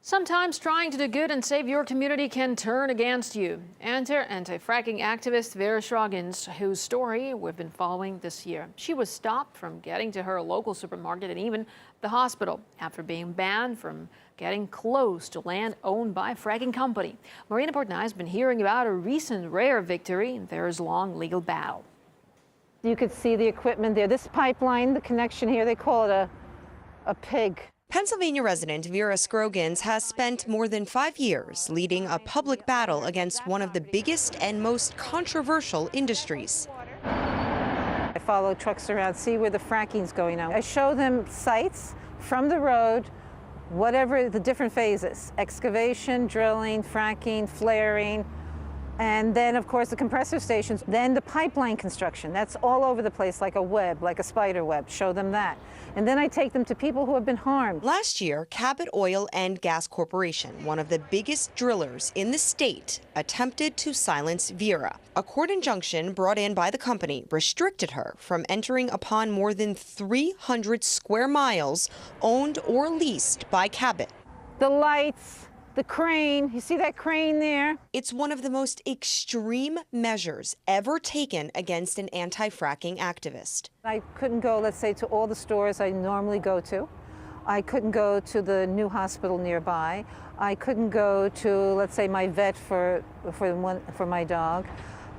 Sometimes trying to do good and save your community can turn against you. Enter anti-fracking activist Vera Scroggins, whose story we've been following this year. She was stopped from getting to her local supermarket and even the hospital after being banned from getting close to land owned by a fracking company. Marina Portnoy has been hearing about a recent rare victory in Vera's long legal battle. You could see the equipment there. This pipeline, the connection here, they call it a pig. Pennsylvania resident Vera Scroggins has spent more than 5 years leading a public battle against one of the biggest and most controversial industries. I follow trucks around, see where the fracking's going on. I show them sites from the road, whatever the different phases: excavation, drilling, fracking, flaring, and then, of course, the compressor stations, then the pipeline construction. That's all over the place, like a web, like a spider web. Show them that. And then I take them to people who have been harmed. Last year, Cabot Oil and Gas Corporation, one of the biggest drillers in the state, attempted to silence Vera. A court injunction brought in by the company restricted her from entering upon more than 300 square miles owned or leased by Cabot. The lights, the crane, you see that crane there? It's one of the most extreme measures ever taken against an anti-fracking activist. I couldn't go, let's say, to all the stores I normally go to. I couldn't go to the new hospital nearby. I couldn't go to, let's say, my vet for my dog.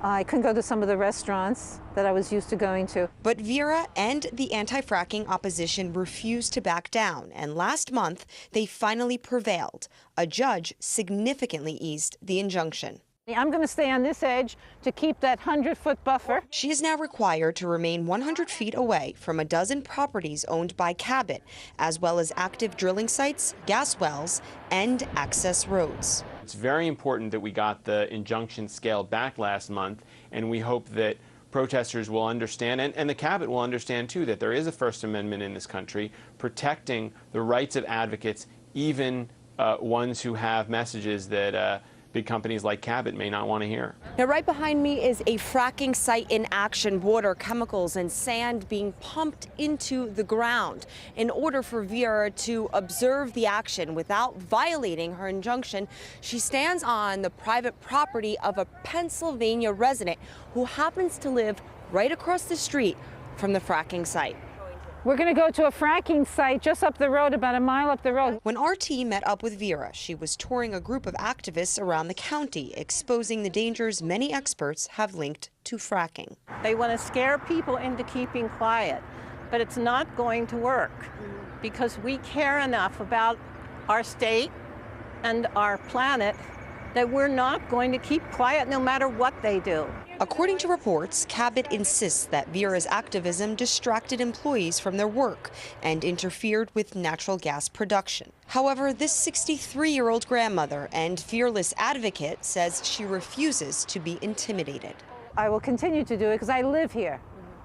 I couldn't go to some of the restaurants that I was used to going to. But Vera and the anti-fracking opposition refused to back down, and last month they finally prevailed. A judge significantly eased the injunction. I'm going to stay on this edge to keep that 100-foot buffer. She is now required to remain 100 feet away from a dozen properties owned by Cabot, as well as active drilling sites, gas wells, and access roads. It's very important that we got the injunction scaled back last month, and we hope that protesters will understand, and the Cabot will understand too, that there is a First Amendment in this country protecting the rights of advocates, even ones who have messages that big companies like Cabot may not want to hear. Now, right behind me is a fracking site in action. Water, chemicals, and sand being pumped into the ground. In order for Vera to observe the action without violating her injunction, she stands on the private property of a Pennsylvania resident who happens to live right across the street from the fracking site. We're going to go to a fracking site just up the road, about a mile up the road. When RT met up with Vera, she was touring a group of activists around the county, exposing the dangers many experts have linked to fracking. They want to scare people into keeping quiet, but it's not going to work because we care enough about our state and our planet that we're not going to keep quiet no matter what they do. According to reports, Cabot insists that Vera's activism distracted employees from their work and interfered with natural gas production. However, this 63-year-old grandmother and fearless advocate says she refuses to be intimidated. I will continue to do it because I live here.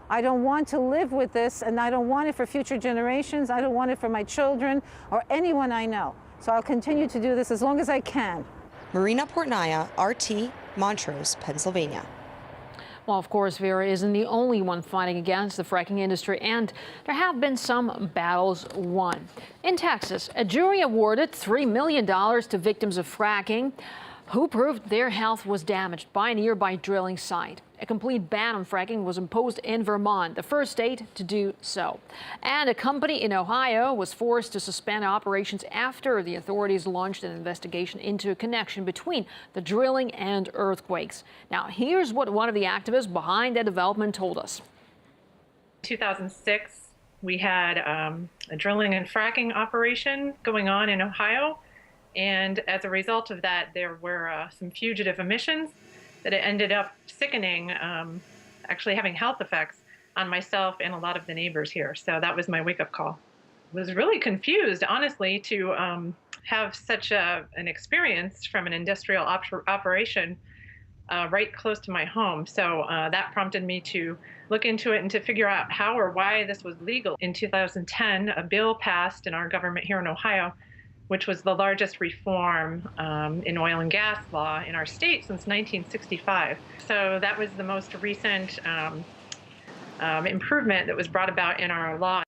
I don't want to live with this, and I don't want it for future generations. I don't want it for my children or anyone I know. So I'll continue to do this as long as I can. Marina Portnoy, RT, Montrose, Pennsylvania. Well, of course, Vera isn't the only one fighting against the fracking industry, and there have been some battles won. In Texas, a jury awarded $3 million to victims of fracking who proved their health was damaged by a nearby drilling site. A complete ban on fracking was imposed in Vermont, the first state to do so. And a company in Ohio was forced to suspend operations after the authorities launched an investigation into a connection between the drilling and earthquakes. Now, here's what one of the activists behind that development told us. In 2006, we had a drilling and fracking operation going on in Ohio. And as a result of that, there were some fugitive emissions that it ended up sickening, actually having health effects on myself and a lot of the neighbors here. So that was my wake-up call. I was really confused, honestly, to have such an experience from an industrial operation right close to my home. So that prompted me to look into it and to figure out how or why this was legal. In 2010, a bill passed in our government here in Ohio, which was the largest reform in oil and gas law in our state since 1965. So that was the most recent improvement that was brought about in our law.